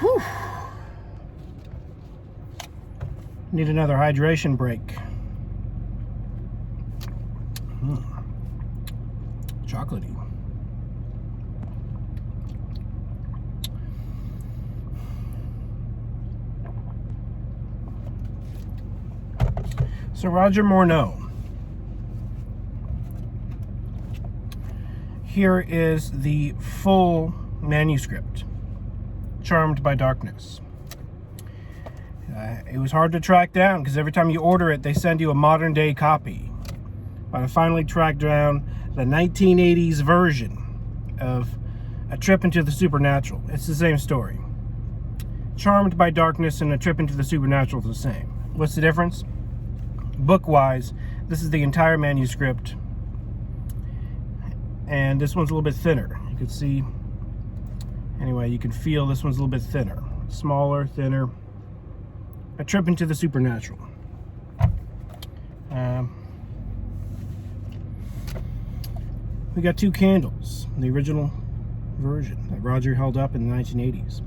Whew. Need another hydration break. Chocolatey. So Roger Morneau. Here is the full manuscript, Charmed by Darkness. It was hard to track down because every time you order it, they send you a modern day copy. But I finally tracked down the 1980s version of A Trip into the Supernatural. It's the same story. Charmed by Darkness and A Trip into the Supernatural is the same. What's the difference? Book-wise, this is the entire manuscript, and this one's a little bit thinner. You can see, anyway, you can feel this one's a little bit thinner. Smaller, thinner. A Trip into the Supernatural. We got 2 candles, the original version that Roger held up in the 1980s.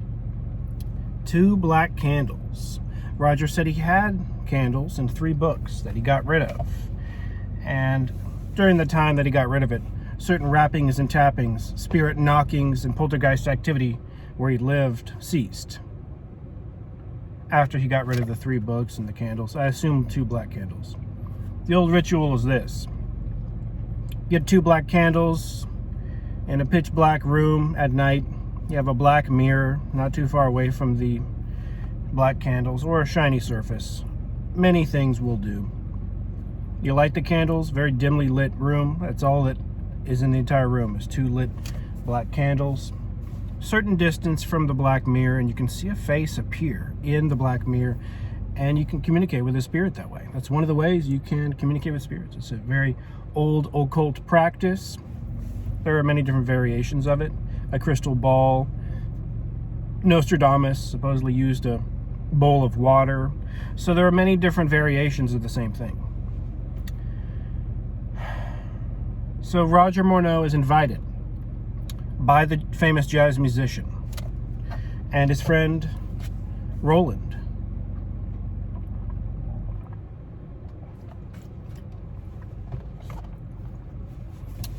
2 black candles. Roger said he had candles in 3 books that he got rid of. And during the time that he got rid of it, certain rappings and tappings, spirit knockings, and poltergeist activity where he lived ceased. After he got rid of the 3 books and the candles, I assume 2 black candles. The old ritual is this. Get 2 black candles in a pitch black room at night. You have a black mirror not too far away from the black candles or a shiny surface. Many things will do. You light the candles, very dimly lit room. That's all that is in the entire room is 2 lit black candles. Certain distance from the black mirror, and you can see a face appear in the black mirror, and you can communicate with a spirit that way. That's one of the ways you can communicate with spirits. It's a very old occult practice. There are many different variations of it. A crystal ball. Nostradamus supposedly used a bowl of water. So there are many different variations of the same thing. So Roger Morneau is invited by the famous jazz musician and his friend Roland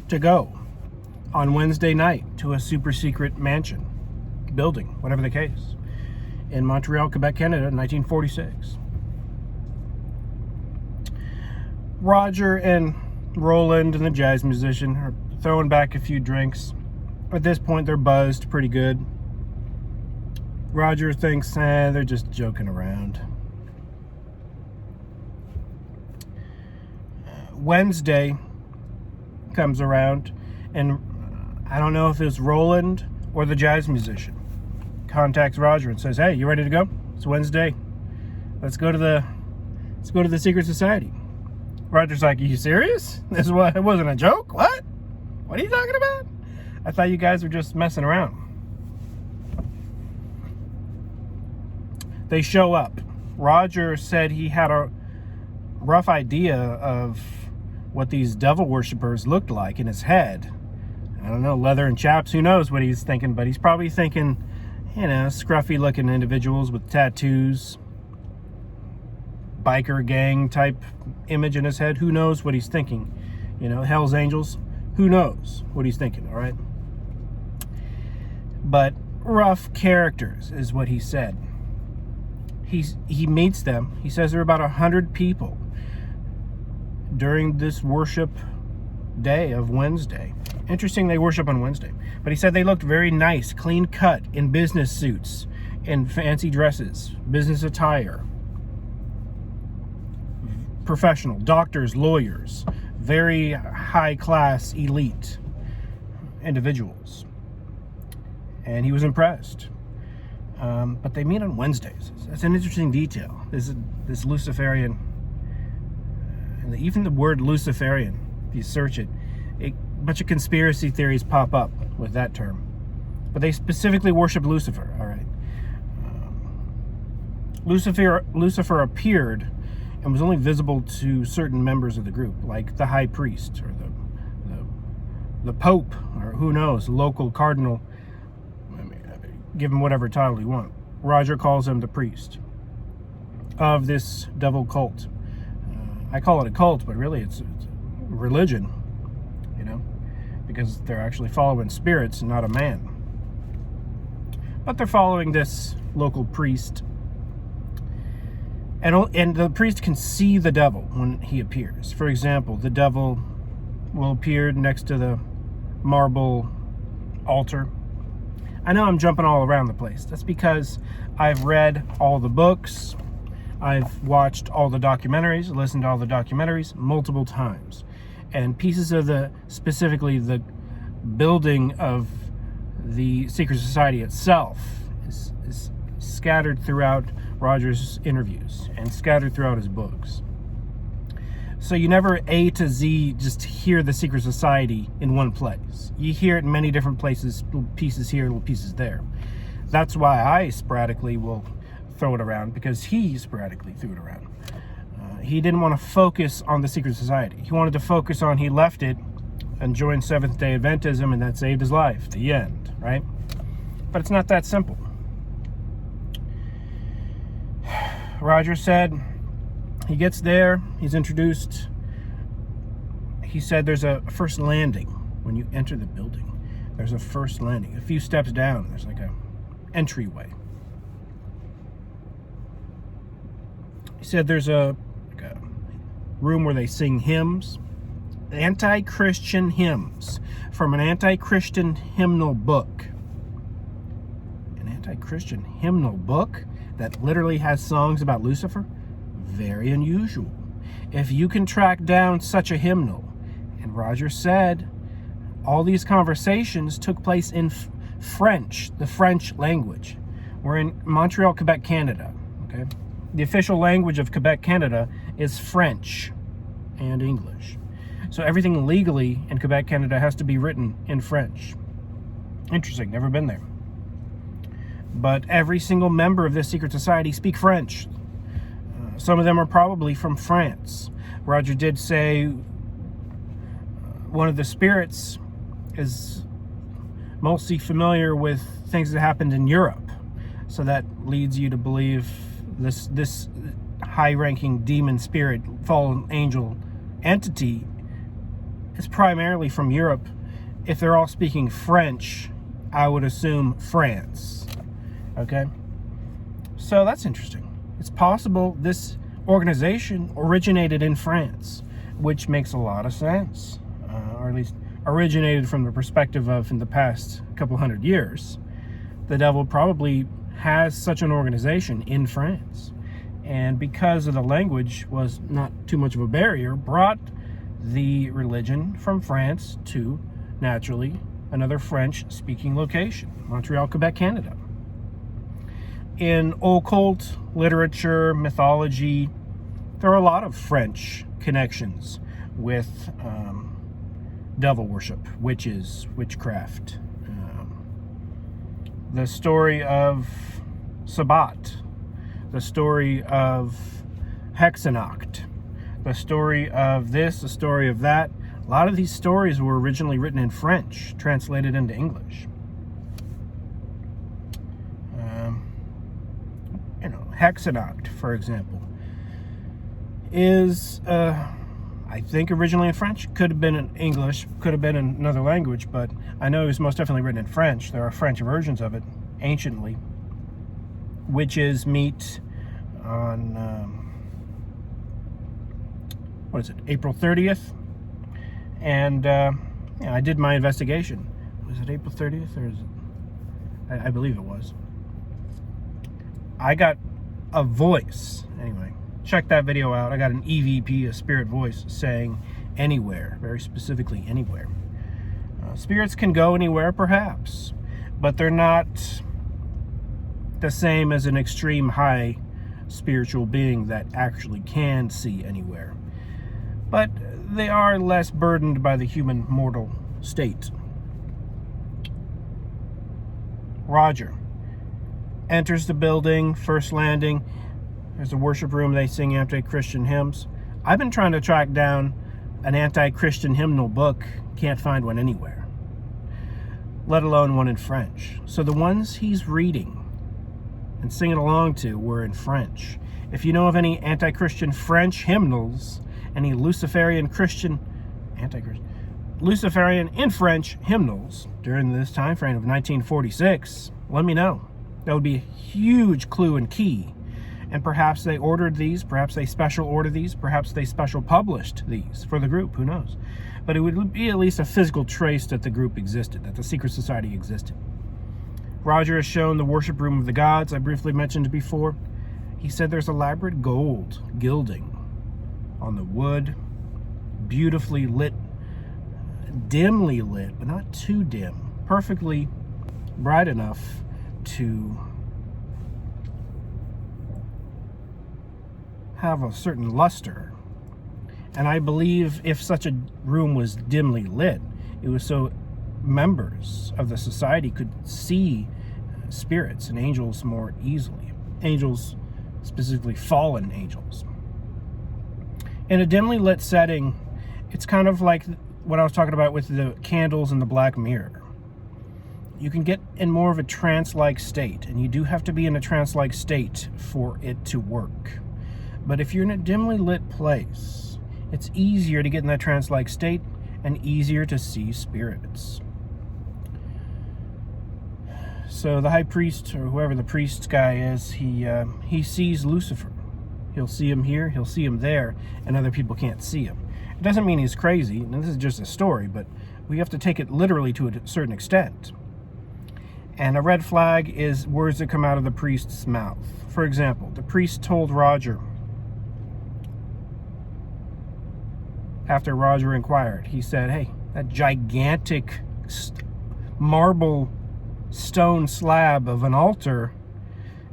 to go on Wednesday night to a super secret mansion, building, whatever the case, in Montreal, Quebec, Canada, 1946. Roger and Roland and the jazz musician are throwing back a few drinks. At this point, they're buzzed pretty good. Roger thinks, they're just joking around. Wednesday comes around, and I don't know if it's Roland or the jazz musician contacts Roger and says, "Hey, you ready to go? It's Wednesday. Let's go to the secret society." Roger's like, "Are you serious? It wasn't a joke? What? What are you talking about? I thought you guys were just messing around." They show up. Roger said he had a rough idea of what these devil worshippers looked like in his head. I don't know, leather and chaps, who knows what he's thinking, but he's probably thinking, scruffy looking individuals with tattoos, biker gang type image in his head. Who knows what he's thinking? Hell's Angels, who knows what he's thinking, all right? But rough characters is what he said. He meets them. He says there are about 100 people during this worship day of Wednesday. Interesting, they worship on Wednesday. But he said they looked very nice, clean cut, in business suits, in fancy dresses, business attire. Professional, doctors, lawyers, very high class, elite individuals. And he was impressed. But they meet on Wednesdays. That's an interesting detail. This Luciferian, even the word Luciferian, if you search it, a bunch of conspiracy theories pop up with that term. But they specifically worship Lucifer, all right? Lucifer appeared and was only visible to certain members of the group, like the high priest or the pope, or who knows, the local cardinal. Give him whatever title you want. Roger calls him the priest of this devil cult. I call it a cult, but really it's religion, you know, because they're actually following spirits and not a man. But they're following this local priest. And the priest can see the devil when he appears. For example, the devil will appear next to the marble altar. I know I'm jumping all around the place. That's because I've read all the books, I've watched all the documentaries, listened to all the documentaries multiple times. And pieces of specifically the building of the secret society itself is scattered throughout Roger's interviews and scattered throughout his books. So you never A to Z just hear the secret society in one place. You hear it in many different places, little pieces here, little pieces there. That's why I sporadically will throw it around, because he sporadically threw it around. He didn't want to focus on the secret society. He wanted to focus on, he left it and joined Seventh-day Adventism, and that saved his life. The end, right? But it's not that simple. Roger said he gets there, he's introduced. He said there's a first landing when you enter the building. There's a first landing. A few steps down, there's like a entryway. He said there's a room where they sing hymns, anti-Christian hymns from an anti-Christian hymnal book. An anti-Christian hymnal book that literally has songs about Lucifer? Very unusual. If you can track down such a hymnal, and Roger said all these conversations took place in French, the French language. We're in Montreal, Quebec, Canada. Okay, the official language of Quebec, Canada is French and English. So everything legally in Quebec, Canada has to be written in French. Interesting, never been there. But every single member of this secret society speak French. Some of them are probably from France. Roger did say one of the spirits is mostly familiar with things that happened in Europe. So that leads you to believe this high-ranking demon spirit, fallen angel entity is primarily from Europe. If they're all speaking French, I would assume France. Okay? So that's interesting. It's possible this organization originated in France, which makes a lot of sense, or at least originated from the perspective of in the past couple hundred years. The devil probably has such an organization in France, and because of the language was not too much of a barrier, brought the religion from France to, naturally, another French-speaking location, Montreal, Quebec, Canada. In occult literature, mythology, there are a lot of French connections with devil worship, witches, witchcraft. The story of Sabbat, the story of Hexenacht, the story of this, the story of that. A lot of these stories were originally written in French, translated into English. Hexenacht, for example, is, I think, originally in French. Could have been in English, could have been in another language, but I know it was most definitely written in French. There are French versions of it, anciently. Witches meet on, April 30th. And I did my investigation. Was it April 30th? Or is it? I believe it was. I got a voice. Anyway, check that video out. I got an EVP, a spirit voice, saying anywhere, very specifically anywhere. Spirits can go anywhere, perhaps, but they're not the same as an extreme high spiritual being that actually can see anywhere. But they are less burdened by the human mortal state. Roger enters the building, first landing. There's a worship room. They sing anti-Christian hymns. I've been trying to track down an anti-Christian hymnal book. Can't find one anywhere, let alone one in French. So the ones he's reading and singing along to were in French. If you know of any anti-Christian French hymnals, any Luciferian in French hymnals during this time frame of 1946, let me know. That would be a huge clue and key. And perhaps they ordered these, perhaps they special ordered these, perhaps they special published these for the group, who knows. But it would be at least a physical trace that the group existed, that the secret society existed. Roger has shown the worship room of the gods I briefly mentioned before. He said there's elaborate gold gilding on the wood, beautifully lit, dimly lit, but not too dim, perfectly bright enough to have a certain luster. And I believe if such a room was dimly lit, it was so members of the society could see spirits and angels more easily. Angels, specifically fallen angels. In a dimly lit setting, it's kind of like what I was talking about with the candles and the black mirror. You can get in more of a trance-like state, and you do have to be in a trance-like state for it to work. But if you're in a dimly lit place, it's easier to get in that trance-like state and easier to see spirits. So the high priest, or whoever the priest guy is, he sees Lucifer. He'll see him here, he'll see him there, and other people can't see him. It doesn't mean he's crazy, and this is just a story, but we have to take it literally to a certain extent. And a red flag is words that come out of the priest's mouth. For example, the priest told Roger, after Roger inquired, he said, hey, that gigantic marble stone slab of an altar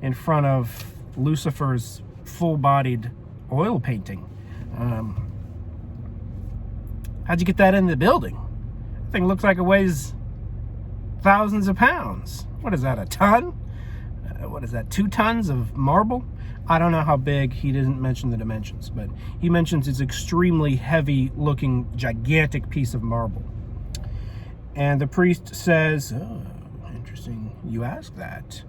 in front of Lucifer's full-bodied oil painting, how'd you get that in the building? That thing looks like it weighs thousands of pounds. What is that, a ton? What is that, 2 tons of marble? I don't know how big. He didn't mention the dimensions, but he mentions it's extremely heavy looking, gigantic piece of marble. And the priest says, oh, interesting you ask that.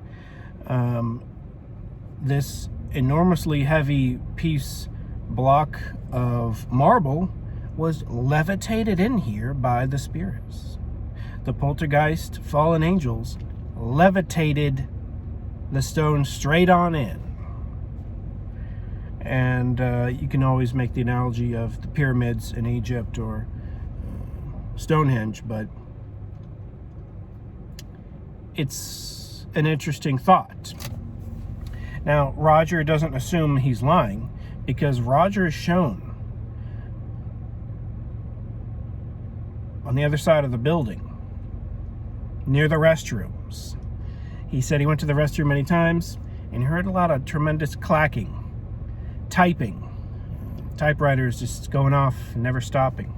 This enormously heavy block of marble was levitated in here by the spirits. The poltergeist, fallen angels, levitated the stone straight on in. And you can always make the analogy of the pyramids in Egypt or Stonehenge, but it's an interesting thought. Now, Roger doesn't assume he's lying, because Roger is shown on the other side of the building, near the restrooms. He said he went to the restroom many times and he heard a lot of tremendous clacking, typing, typewriters just going off and never stopping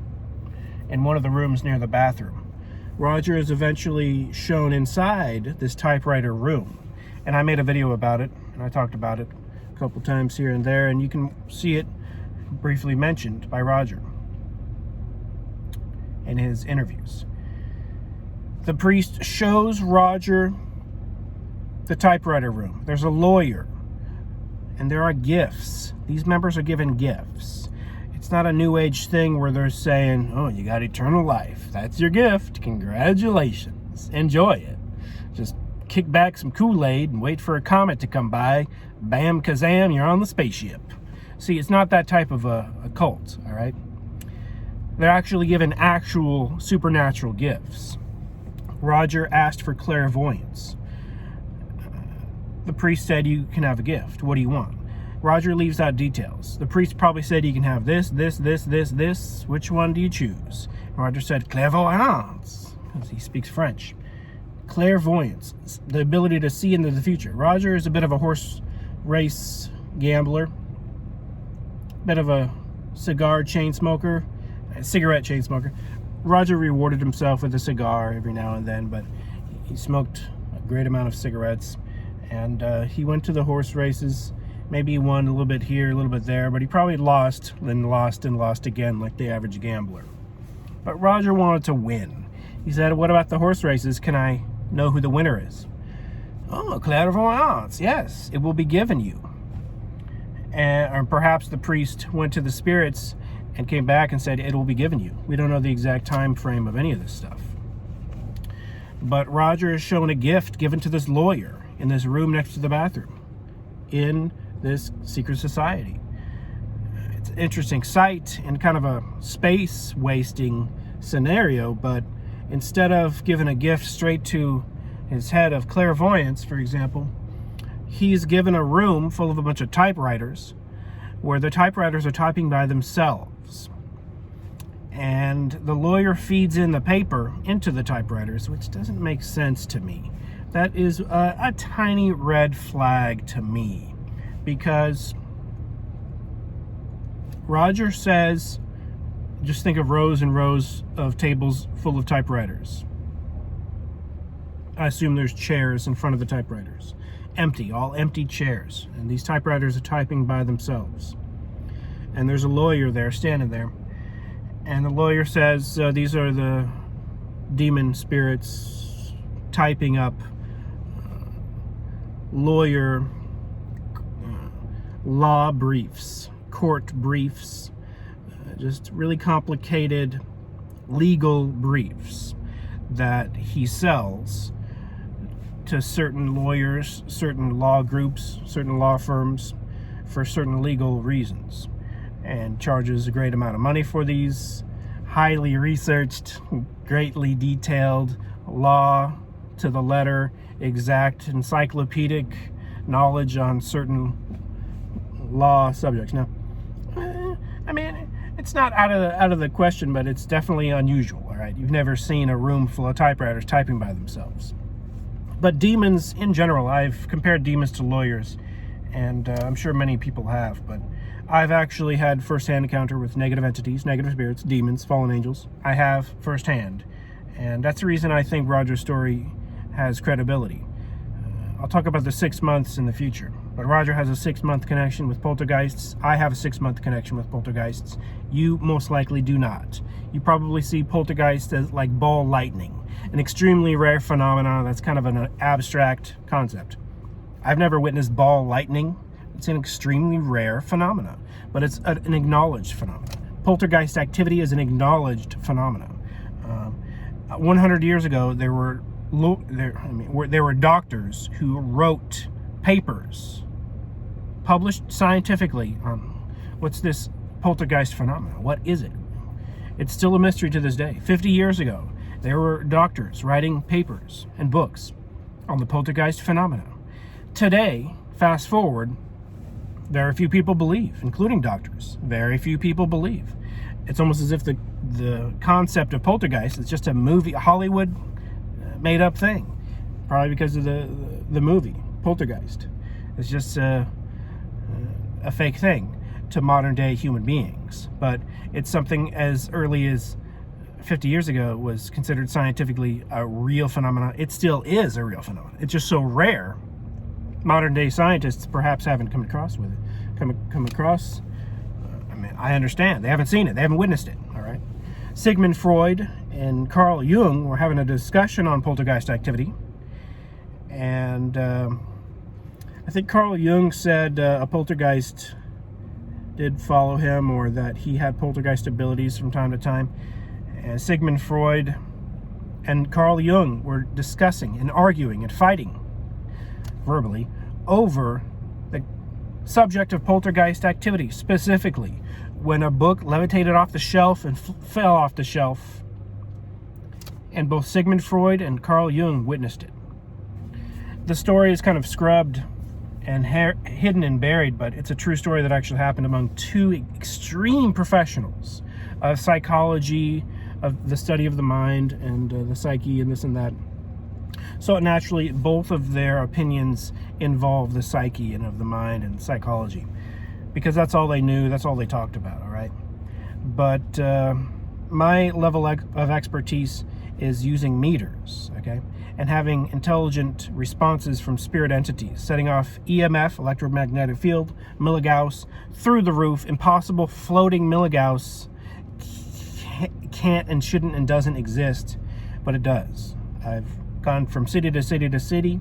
in one of the rooms near the bathroom. Roger is eventually shown inside this typewriter room, and I made a video about it, and I talked about it a couple times here and there, and you can see it briefly mentioned by Roger in his interviews. The priest shows Roger the typewriter room. There's a lawyer, and there are gifts. These members are given gifts. It's not a new age thing where they're saying, oh, you got eternal life. That's your gift. Congratulations. Enjoy it. Just kick back some Kool-Aid and wait for a comet to come by. Bam, kazam, you're on the spaceship. See, it's not that type of a cult, all right? They're actually given actual supernatural gifts. Roger asked for clairvoyance. The priest said, you can have a gift. What do you want? Roger leaves out details. The priest probably said, you can have this. Which one do you choose? Roger said, clairvoyance, because he speaks French. Clairvoyance, the ability to see into the future. Roger is a bit of a horse race gambler, bit of a cigarette chain smoker. Roger rewarded himself with a cigar every now and then, but he smoked a great amount of cigarettes. And he went to the horse races. Maybe he won a little bit here, a little bit there, but he probably lost, then lost and lost again, like the average gambler. But Roger wanted to win. He said, what about the horse races? Can I know who the winner is? Oh, clairvoyance, yes, it will be given you. Or perhaps the priest went to the spirits and came back and said, it will be given you. We don't know the exact time frame of any of this stuff. But Roger is shown a gift given to this lawyer in this room next to the bathroom in this secret society. It's an interesting sight and kind of a space wasting scenario, but instead of giving a gift straight to his head of clairvoyance, for example, he's given a room full of a bunch of typewriters where the typewriters are typing by themselves. And the lawyer feeds in the paper into the typewriters, which doesn't make sense to me. That is a tiny red flag to me, because Roger says, just think of rows and rows of tables full of typewriters. I assume there's chairs in front of the typewriters. Empty, all empty chairs. And these typewriters are typing by themselves. And there's a lawyer there, standing there. And the lawyer says, these are the demon spirits typing up lawyer law briefs, court briefs, just really complicated legal briefs that he sells to certain lawyers, certain law groups, certain law firms for certain legal reasons, and charges a great amount of money for these highly researched, greatly detailed, law to the letter, exact encyclopedic knowledge on certain law subjects. Now, I mean, it's not out of the question, but it's definitely unusual, all right? You've never seen a room full of typewriters typing by themselves. But demons, in general, I've compared demons to lawyers, and I'm sure many people have, but I've actually had first-hand encounter with negative entities, negative spirits, demons, fallen angels. I have firsthand, and that's the reason I think Roger's story has credibility. I'll talk about the 6 months in the future, but Roger has a 6-month connection with poltergeists. I have a 6-month connection with poltergeists. You most likely do not. You probably see poltergeists as like ball lightning, an extremely rare phenomenon that's kind of an abstract concept. I've never witnessed ball lightning. It's an extremely rare phenomenon, but it's an acknowledged phenomenon. Poltergeist activity is an acknowledged phenomenon. 100 years ago, there were doctors who wrote papers published scientifically on what's this poltergeist phenomenon. What is it? It's still a mystery to this day. 50 years ago, there were doctors writing papers and books on the poltergeist phenomenon. Today, fast forward, very few people believe, including doctors. Very few people believe. It's almost as if the concept of poltergeist is just a movie, a Hollywood made up thing. Probably because of the movie, Poltergeist. It's just a fake thing to modern day human beings. But it's something as early as 50 years ago was considered scientifically a real phenomenon. It still is a real phenomenon. It's just so rare. Modern day scientists perhaps haven't come across with it. I understand. They haven't seen it. They haven't witnessed it. All right. Sigmund Freud and Carl Jung were having a discussion on poltergeist activity. And I think Carl Jung said a poltergeist did follow him, or that he had poltergeist abilities from time to time. And Sigmund Freud and Carl Jung were discussing and arguing and fighting verbally over the subject of poltergeist activity, specifically when a book levitated off the shelf and fell off the shelf, and both Sigmund Freud and Carl Jung witnessed it. The story is kind of scrubbed and hidden and buried, but it's a true story that actually happened among two extreme professionals of psychology, of the study of the mind and the psyche and this and that. So naturally, both of their opinions involve the psyche and of the mind and psychology, because that's all they knew, that's all they talked about, all right? But my level of expertise is using meters, okay? And having intelligent responses from spirit entities, setting off EMF, electromagnetic field, milligauss, through the roof, impossible floating milligauss, can't and shouldn't and doesn't exist, but it does. I've gone from city to city to city,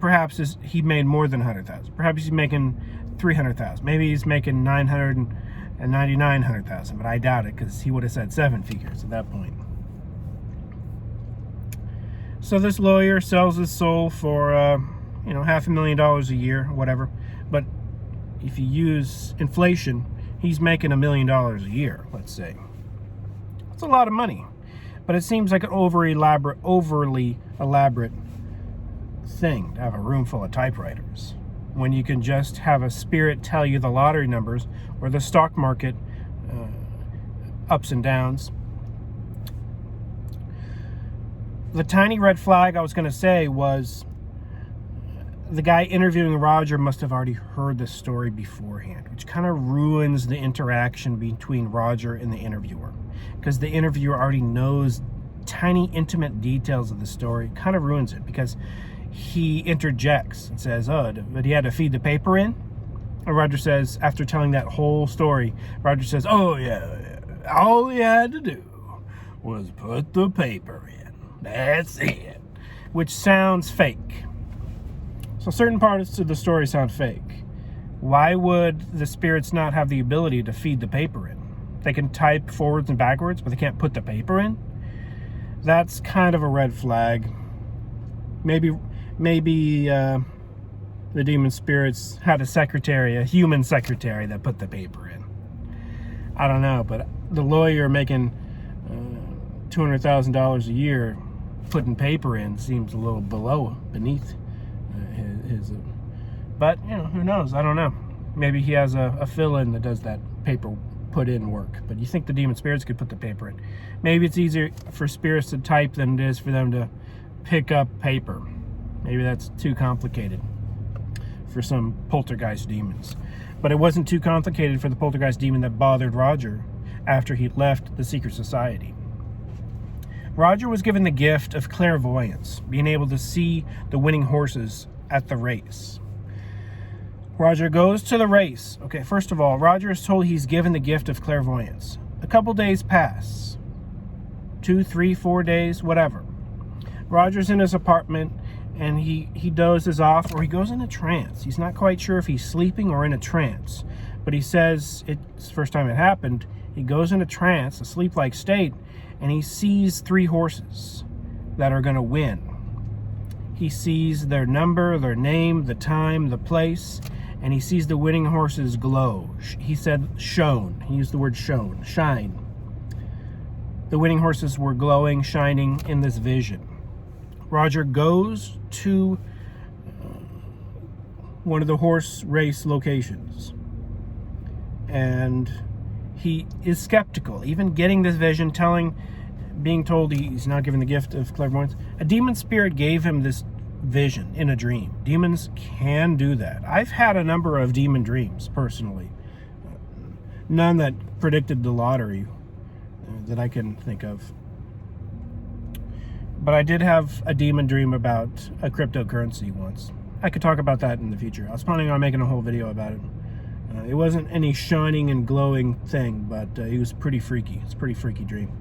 perhaps he made more than 100,000. Perhaps he's making 300,000. Maybe he's making 999,000, but I doubt it, because he would have said 7 figures at that point. So this lawyer sells his soul for $500,000 a year, whatever. But if you use inflation, he's making $1 million a year, let's say. It's a lot of money, but it seems like an overly elaborate thing to have a room full of typewriters when you can just have a spirit tell you the lottery numbers or the stock market ups and downs. The tiny red flag I was going to say was the guy interviewing Roger must have already heard the story beforehand, which kind of ruins the interaction between Roger and the interviewer, because the interviewer already knows tiny intimate details of the story. It kind of ruins it, because he interjects and says, but he had to feed the paper in? And Roger says, after telling that whole story, Roger says, oh yeah, all he had to do was put the paper in. That's it. Which sounds fake. So certain parts of the story sound fake. Why would the spirits not have the ability to feed the paper in? They can type forwards and backwards, but they can't put the paper in? That's kind of a red flag. Maybe the demon spirits had a human secretary that put the paper in. I don't know, but the lawyer making $200,000 a year putting paper in seems a little beneath his. But who knows? I don't know. Maybe he has a fill-in that does that paper put in work. But you think the demon spirits could put the paper in? Maybe it's easier for spirits to type than it is for them to pick up paper. Maybe that's too complicated for some poltergeist demons. But it wasn't too complicated for the poltergeist demon that bothered Roger after he left the secret society. Roger was given the gift of clairvoyance, being able to see the winning horses at the race. Roger goes to the race. Okay, first of all, Roger is told he's given the gift of clairvoyance. A couple days pass. 2, 3, 4 days, whatever. Roger's in his apartment, and he dozes off, or he goes in a trance. He's not quite sure if he's sleeping or in a trance, but he says it's the first time it happened. He goes in a trance, a sleep-like state, and he sees 3 horses that are going to win. He sees their number, their name, the time, the place, and he sees the winning horses glow. He said shone. He used the word shone, shine. The winning horses were glowing, shining in this vision. Roger goes to one of the horse race locations, and he is skeptical, even getting this vision, being told he's not given the gift of clairvoyance. A demon spirit gave him this vision in a dream. Demons can do that. I've had a number of demon dreams, personally. None that predicted the lottery that I can think of. But I did have a demon dream about a cryptocurrency once. I could talk about that in the future. I was planning on making a whole video about it. It wasn't any shining and glowing thing, but it was pretty freaky. It's a pretty freaky dream.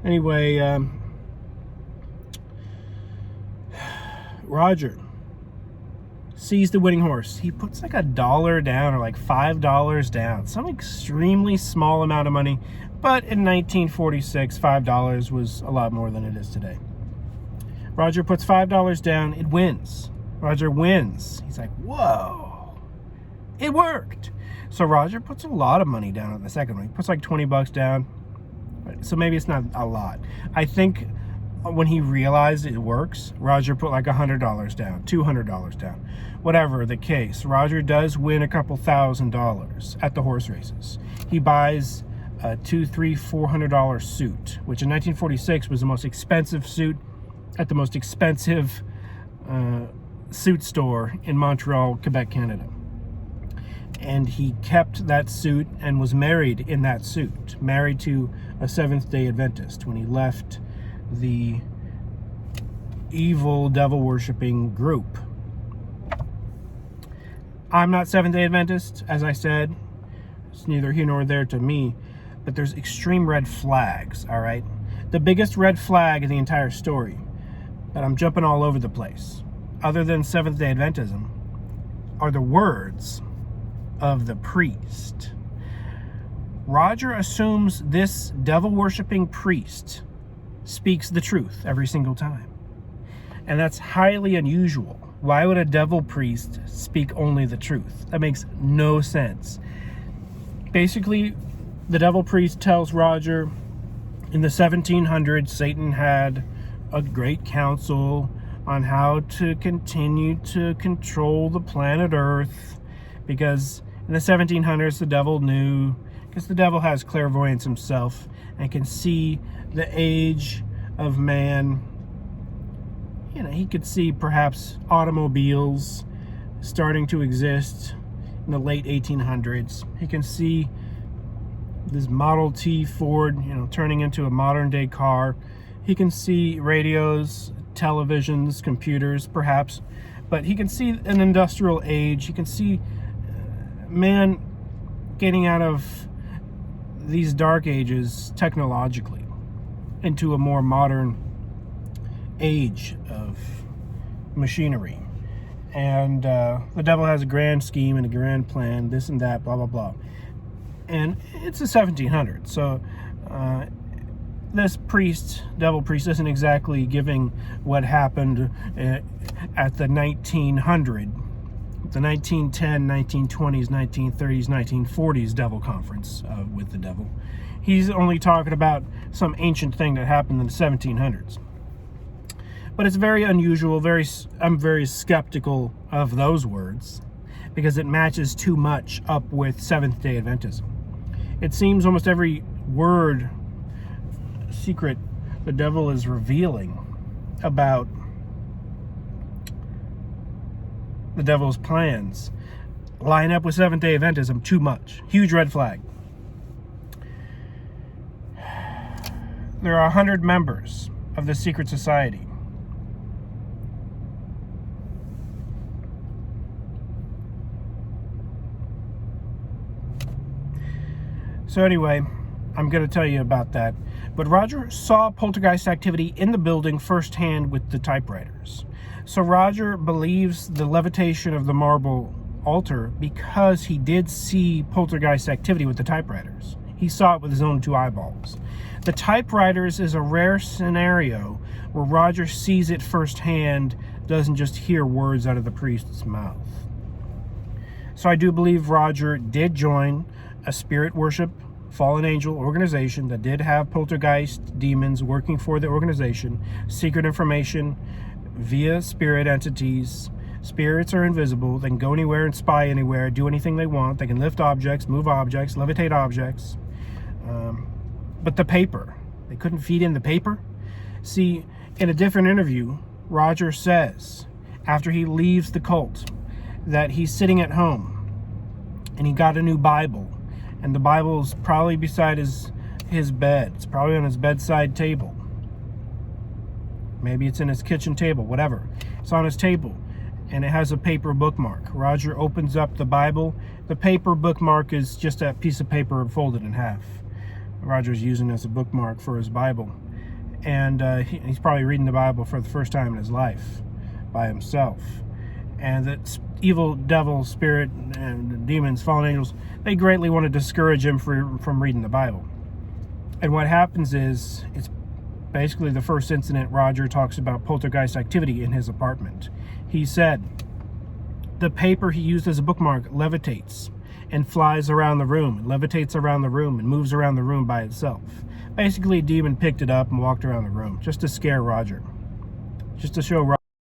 Anyway, Roger sees the winning horse. He puts like $1 down, or like $5 down. Some extremely small amount of money. But in 1946, $5 was a lot more than it is today. Roger puts $5 down. It wins. Roger wins. He's like, whoa, it worked. So Roger puts a lot of money down on the second one. He puts like $20 down. So maybe it's not a lot. I think when he realized it works, Roger put like $100 down, $200 down. Whatever the case, Roger does win a couple $1,000s at the horse races. He buys a $200, $300, $400 suit, which in 1946 was the most expensive suit at the most expensive suit store in Montreal, Quebec, Canada. And he kept that suit and was married in that suit, married to a Seventh-day Adventist when he left the evil devil-worshipping group. I'm not Seventh-day Adventist, as I said. It's neither here nor there to me, but there's extreme red flags, all right? The biggest red flag in the entire story, but I'm jumping all over the place. other than Seventh-day Adventism, are the words of the priest. Roger assumes this devil-worshipping priest speaks the truth every single time. And that's highly unusual. Why would a devil priest speak only the truth? That makes no sense. Basically, the devil priest tells Roger in the 1700s, Satan had a great council on how to continue to control the planet Earth, because in the 1700s the devil knew, because the devil has clairvoyance himself and can see the age of man. You know, he could see perhaps automobiles starting to exist in the late 1800s. He can see this Model T Ford, turning into a modern day car. He can see radios, televisions, computers, perhaps, but he can see an industrial age. He can see man getting out of these dark ages technologically into a more modern age of machinery. And the devil has a grand scheme and a grand plan, this and that, blah, blah, blah. And it's the 1700s, so this devil priest, isn't exactly giving what happened at the 1910, 1920s, 1930s, 1940s devil conference with the devil. He's only talking about some ancient thing that happened in the 1700s. But it's very unusual. I'm very skeptical of those words because it matches too much up with Seventh-day Adventism. It seems almost every word secret the devil is revealing about the devil's plans line up with Seventh-day Adventism too much. Huge red flag. There are 100 members of the secret society. So anyway, I'm going to tell you about that. But Roger saw poltergeist activity in the building firsthand with the typewriters. So Roger believes the levitation of the marble altar because he did see poltergeist activity with the typewriters. He saw it with his own two eyeballs. The typewriters is a rare scenario where Roger sees it firsthand, doesn't just hear words out of the priest's mouth. So I do believe Roger did join a spirit worship fallen angel organization that did have poltergeist demons working for the organization, secret information via spirit entities. Spirits are invisible. They can go anywhere and spy anywhere, do anything they want. They can lift objects, move objects, levitate objects. But the paper, they couldn't feed in the paper. See, in a different interview, Roger says, after he leaves the cult, that he's sitting at home and he got a new Bible. And the Bible's probably beside his bed. It's probably on his bedside table. Maybe it's in his kitchen table, whatever. It's on his table, and it has a paper bookmark. Roger opens up the Bible. The paper bookmark is just a piece of paper folded in half. Roger's using it as a bookmark for his Bible. And he's probably reading the Bible for the first time in his life by himself. And that evil devil, spirit, and demons, fallen angels, they greatly want to discourage him from reading the Bible. And what happens is, it's basically the first incident Roger talks about poltergeist activity in his apartment. He said the paper he used as a bookmark levitates and flies around the room, and levitates around the room, and moves around the room by itself. Basically, a demon picked it up and walked around the room just to scare Roger. Just to show Roger